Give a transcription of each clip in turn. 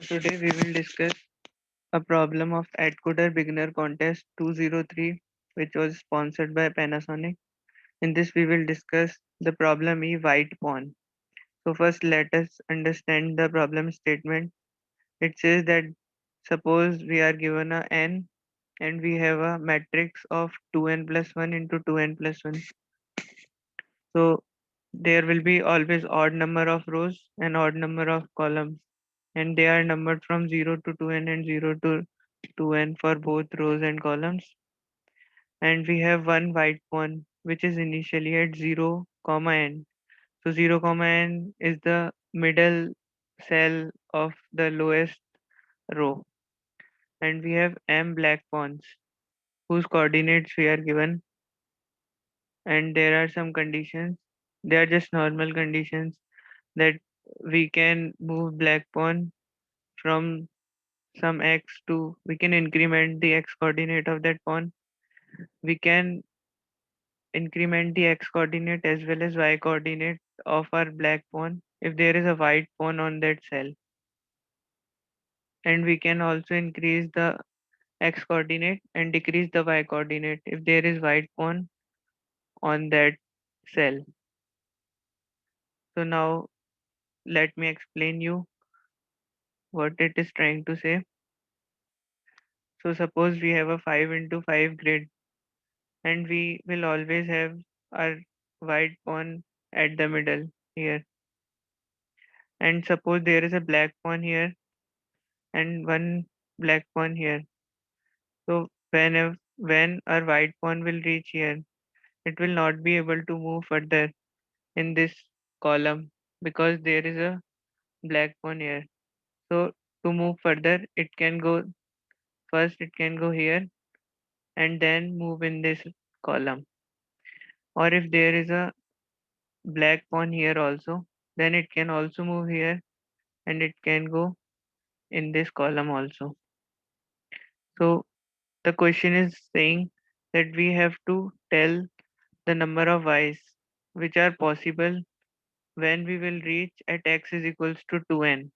Today we will discuss a problem of AdCoder Beginner Contest 203, which was sponsored by Panasonic. In this we will discuss the problem E white pawn. So first let us understand the problem statement. It says that suppose we are given a n and we have a matrix of 2n plus 1 into 2n plus 1. So there will be always odd number of rows and odd number of columns, and they are numbered from 0 to 2n and 0 to 2n for both rows and columns. And we have one white pawn which is initially at 0 comma n. So 0 comma n is the middle cell of the lowest row, and we have m black pawns whose coordinates we are given, and there are some conditions. They are just normal conditions that we can move black pawn from some x to, we can increment the x coordinate of that pawn. We can increment the x coordinate as well as y coordinate of our black pawn if there is a white pawn on that cell, and we can also increase the x coordinate and decrease the y coordinate if there is white pawn on that cell. So now let me explain you what it is trying to say. So suppose we have a 5 into 5 grid, and we will always have our white pawn at the middle here, and suppose there is a black pawn here and one black pawn here. So when our white pawn will reach here, it will not be able to move further in this column because there is a black pawn here. So to move further, it can go first, it can go here and then move in this column. Or if there is a black pawn here also, then it can also move here and it can go in this column also. So the question is saying that we have to tell the number of y's which are possible when we will reach at x is equals to 2n.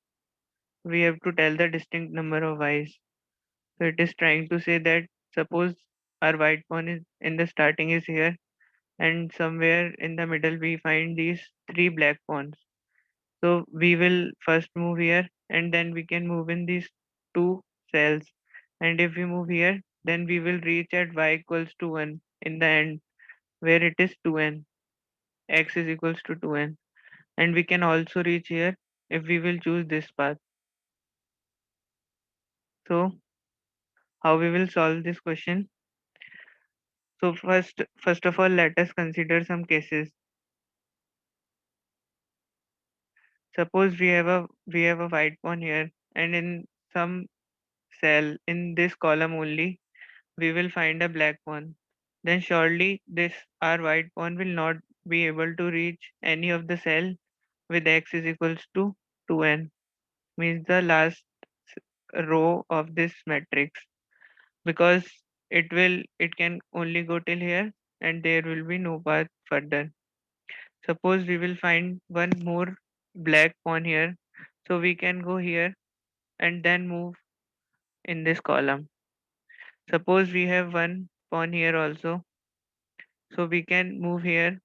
We have to tell the distinct number of y's. So it is trying to say that suppose our white pawn is in the starting is here, and somewhere in the middle we find these three black pawns. So we will first move here and then we can move in these two cells. And if we move here, then we will reach at y equals to 1 in the end where it is 2n, x is equals to 2n. And we can also reach here if we will choose this path. So how we will solve this question? So first of all, let us consider some cases. Suppose we have a white pawn here, and in some cell in this column only we will find a black pawn. Then surely this our white pawn will not be able to reach any of the cell with x is equals to 2n, means the last row of this matrix, because it can only go till here and there will be no path further. Suppose we will find one more black pawn here, so we can go here and then move in this column. Suppose we have one pawn here also, so we can move here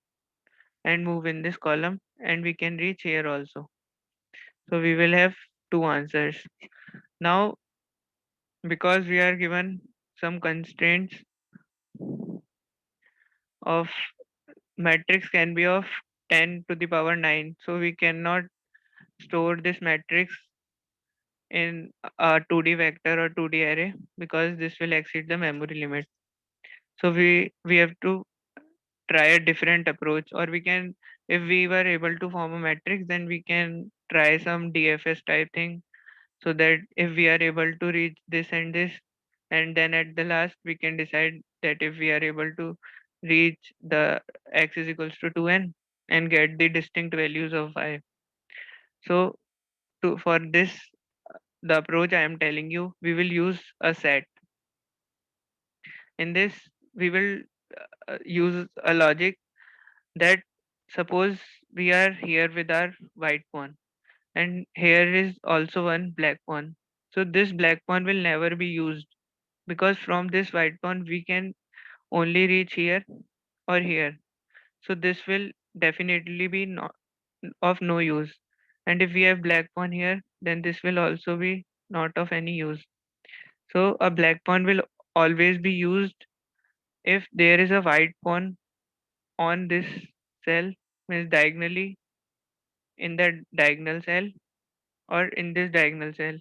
and move in this column and we can reach here also. So we will have two answers. Now, because we are given some constraints of matrix can be of 10 to the power 9, so we cannot store this matrix in a 2D vector or 2D array because this will exceed the memory limit. So we have to try a different approach, or we can, if we were able to form a matrix, then we can try some DFS type thing, so that if we are able to reach this and this, and then at the last we can decide that if we are able to reach the x is equals to 2n and get the distinct values of y. So for this, the approach I am telling you, we will use a set. In this we will use a logic that suppose we are here with our white pawn, and here is also one black pawn. So this black pawn will never be used because from this white pawn we can only reach here or here. So this will definitely be not of no use. And if we have black pawn here, then this will also be not of any use. So a black pawn will always be used if there is a white pawn on this cell, means diagonally in that diagonal cell or in this diagonal cell.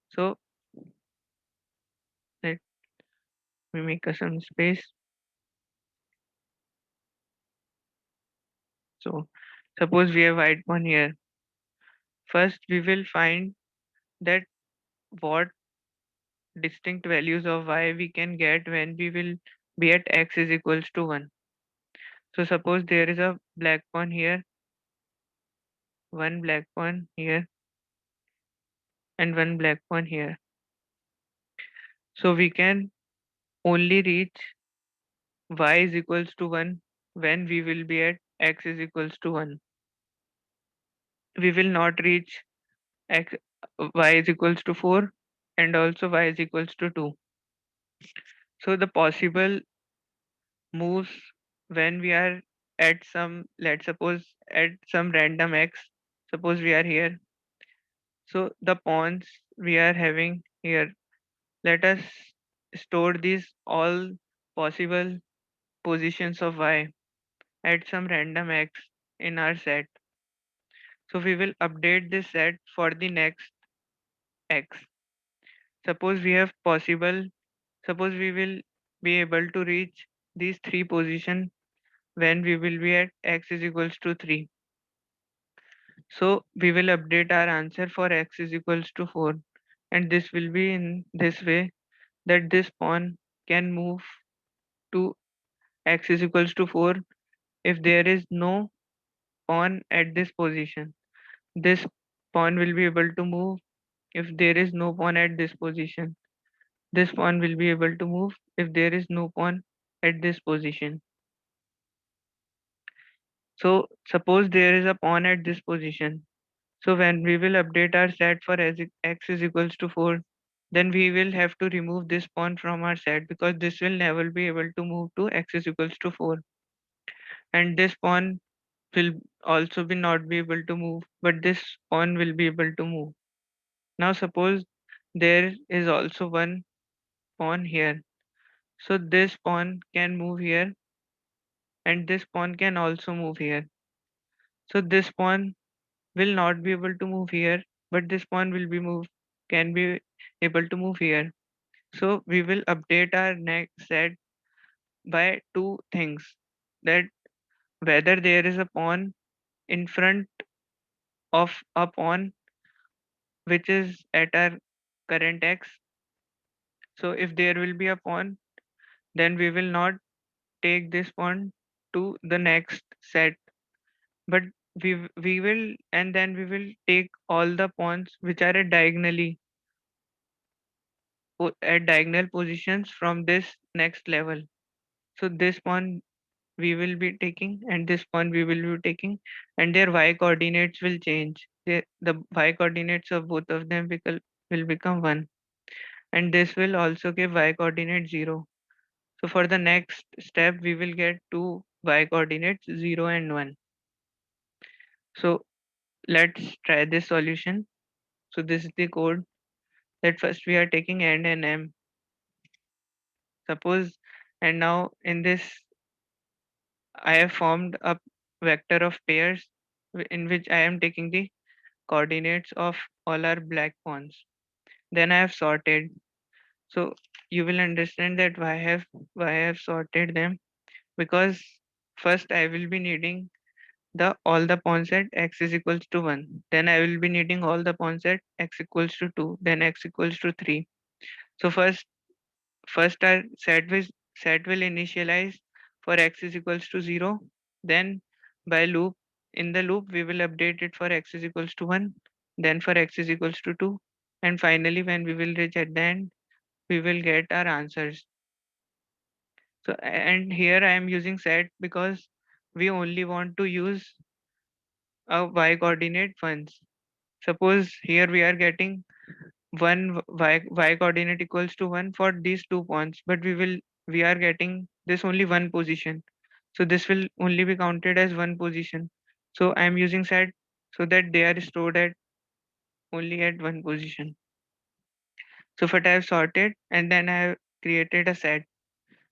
So let me make some space. So suppose we have white pawn here. First we will find that what distinct values of y we can get when we will be at x is equals to 1. So suppose there is a black pawn here, one black pawn here, and one black pawn here. So we can only reach y is equals to 1 when we will be at x is equals to 1. We will not reach x, y is equals to 4 and also y is equals to 2. So the possible moves when we are at some, let's suppose at some random x, suppose we are here. So the pawns we are having here, let us store these all possible positions of y at some random x in our set. So we will update this set for the next x. Suppose we have possible, suppose we will be able to reach these three positions when we will be at x is equals to 3. So we will update our answer for x is equals to 4, and this will be in this way that this pawn can move to x is equals to 4 if there is no pawn at this position. This pawn will be able to move if there is no pawn at this position. This pawn will be able to move if there is no pawn at this position. So suppose there is a pawn at this position. So when we will update our set for as x is equals to 4, then we will have to remove this pawn from our set because this will never be able to move to x is equals to 4. And this pawn will also be not be able to move, but this pawn will be able to move. Now suppose there is also one pawn here. So this pawn can move here and this pawn can also move here. So this pawn will not be able to move here, but this pawn will be moved, can be able to move here. So we will update our next set by two things, that whether there is a pawn in front of a pawn which is at our current x. So if there will be a pawn, then we will not take this pawn to the next set, but we will, and then we will take all the pawns which are at at diagonal positions from this next level. So this pawn we will be taking and this pawn we will be taking, and their y coordinates will change. The y coordinates of both of them will become 1, and this will also give y coordinate 0. So for the next step we will get two y coordinates 0 and 1. So let's try this solution. So this is the code that first we are taking and m. Suppose, and now in this I have formed a vector of pairs in which I am taking the coordinates of all our black pawns. Then I have sorted. So you will understand that why I have sorted them, because first I will be needing the all the pawns at x is equals to 1. Then I will be needing all the pawns at x equals to 2. Then x equals to 3. So first our set will initialize for x is equals to 0. Then by loop, in the loop we will update it for x is equals to 1, then for x is equals to 2, and finally when we will reach at the end we will get our answers. So and here I am using set because we only want to use a y coordinate once. Suppose here we are getting one y coordinate equals to 1 for these 2 points, but we are getting this only one position. So this will only be counted as one position. So I am using set so that they are stored at only at one position. So first I have sorted and then I have created a set.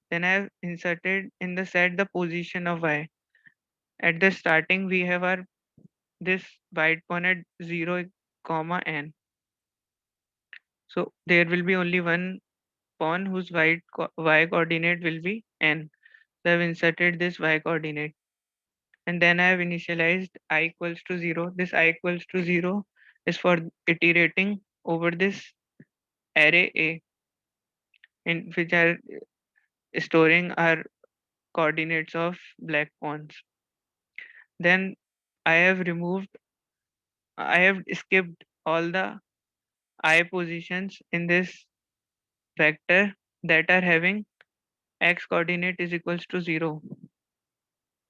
Then I have inserted in the set the position of y. At the starting we have our this white pawn at 0 comma n. So there will be only one pawn whose y coordinate will be n. So I have inserted this y coordinate and then I have initialized I equals to 0. This I equals to 0 is for iterating over this array A in which are storing our coordinates of black pawns. Then I have removed, I have skipped all the I positions in this vector that are having x coordinate is equals to 0,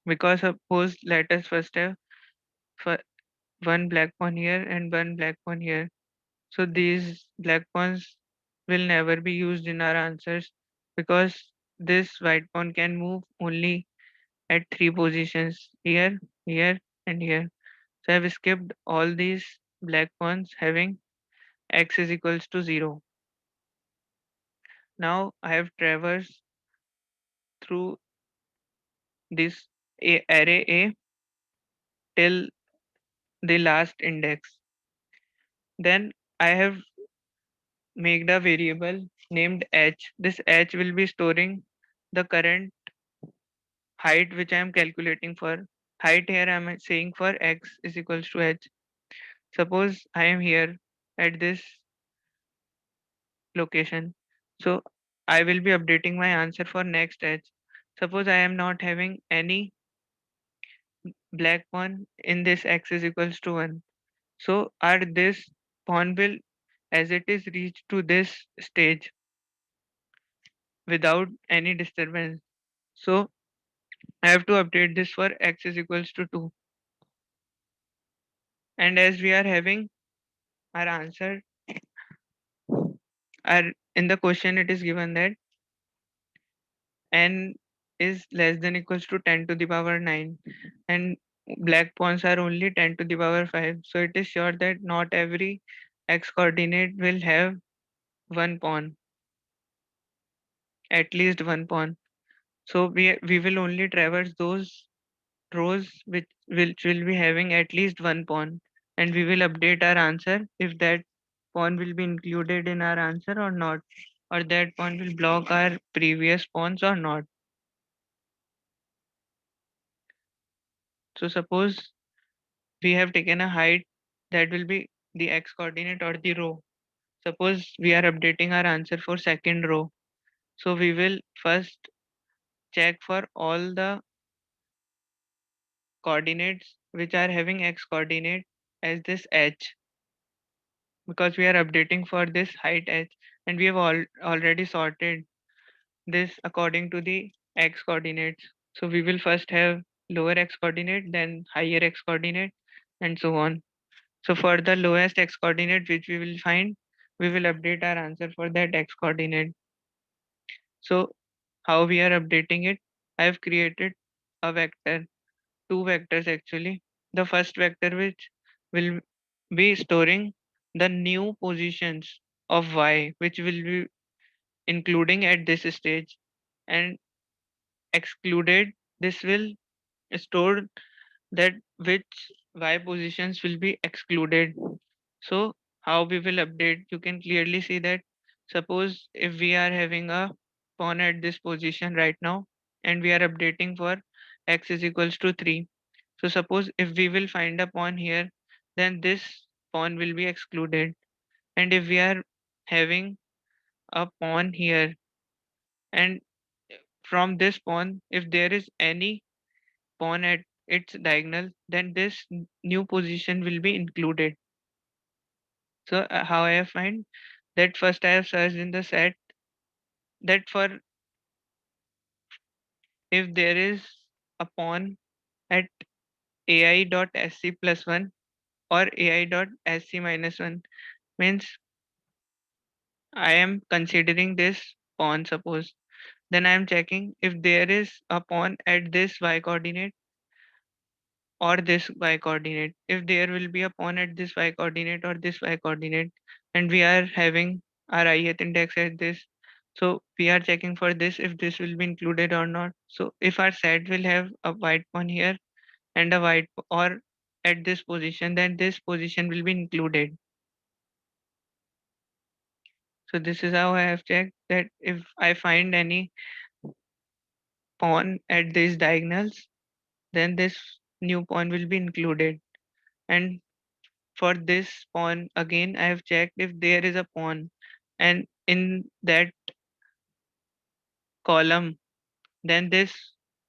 because suppose let us first have fir- one black pawn here and one black pawn here. So these black pawns will never be used in our answers because this white pawn can move only at three positions here, here, and here. So I've skipped all these black pawns having x is equals to 0. Now I have traversed through this array A till the last index. Then I have made a variable named h. This h will be storing the current height which I am calculating for. Height here I am saying for x is equals to h. Suppose I am here at this location. So I will be updating my answer for next h. Suppose I am not having any black pawn in this x is equals to 1. So our this pawn will as it is reached to this stage without any disturbance. So I have to update this for x is equals to 2. And as we are having our answer, our in the question it is given that n is less than equals to 10 to the power 9 and black pawns are only 10 to the power 5. So it is sure that not every x coordinate will have one pawn, at least one pawn. So we will only traverse those rows which will be having at least one pawn, and we will update our answer if that pawn will be included in our answer or not, or that pawn will block our previous pawns or not. So suppose we have taken a height that will be the x coordinate or the row. Suppose we are updating our answer for second row. So we will first check for all the coordinates which are having x coordinate as this h, because we are updating for this height h, and we have already sorted this according to the x coordinates. So we will first have lower x coordinate, then higher x coordinate, and so on. So for the lowest x coordinate which we will find, we will update our answer for that x coordinate. So how we are updating it? I have created a vector, two vectors actually. The first vector which will be storing the new positions of y, which will be including at this stage, and excluded this will store that which y positions will be excluded. So how we will update, you can clearly see that suppose if we are having a pawn at this position right now and we are updating for x is equals to 3. So suppose if we will find a pawn here, then this pawn will be excluded. And if we are having a pawn here, and from this pawn if there is any pawn at its diagonal, then this new position will be included. So how I have find that, first I have searched in the set that for if there is a pawn at ai dot sc plus 1 or ai dot sc minus 1 means I am considering this pawn, suppose. Then I am checking if there is a pawn at this y coordinate or this y coordinate. If there will be a pawn at this y coordinate or this y coordinate, and we are having our ith index at this, so we are checking for this if this will be included or not. So if our set will have a white pawn here and a or at this position, then this position will be included. So this is how I have checked that if I find any pawn at these diagonals, then this new pawn will be included. And for this pawn, again, I have checked if there is a pawn, and in that column, then this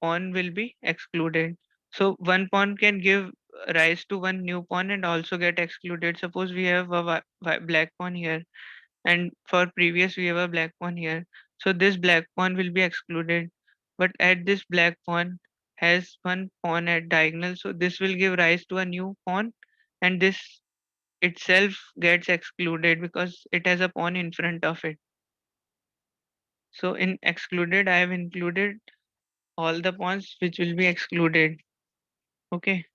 pawn will be excluded. So one pawn can give rise to one new pawn and also get excluded. Suppose we have a black pawn here, and for previous we have a black pawn here. So this black pawn will be excluded, but at this black pawn has one pawn at diagonal, so this will give rise to a new pawn, and this itself gets excluded because it has a pawn in front of it. So in excluded I have included all the pawns which will be excluded. Okay,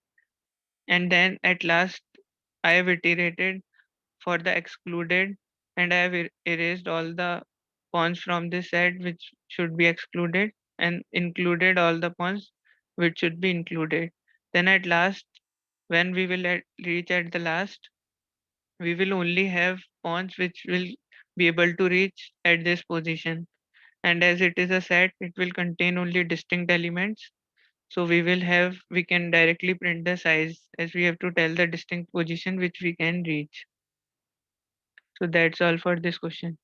and then at last I have iterated for the excluded, and I have erased all the pawns from this set which should be excluded and included all the pawns which should be included. Then at last, when we will reach at the last, we will only have pawns which will be able to reach at this position. And as it is a set, it will contain only distinct elements. So we can directly print the size as we have to tell the distinct position which we can reach. So that's all for this question.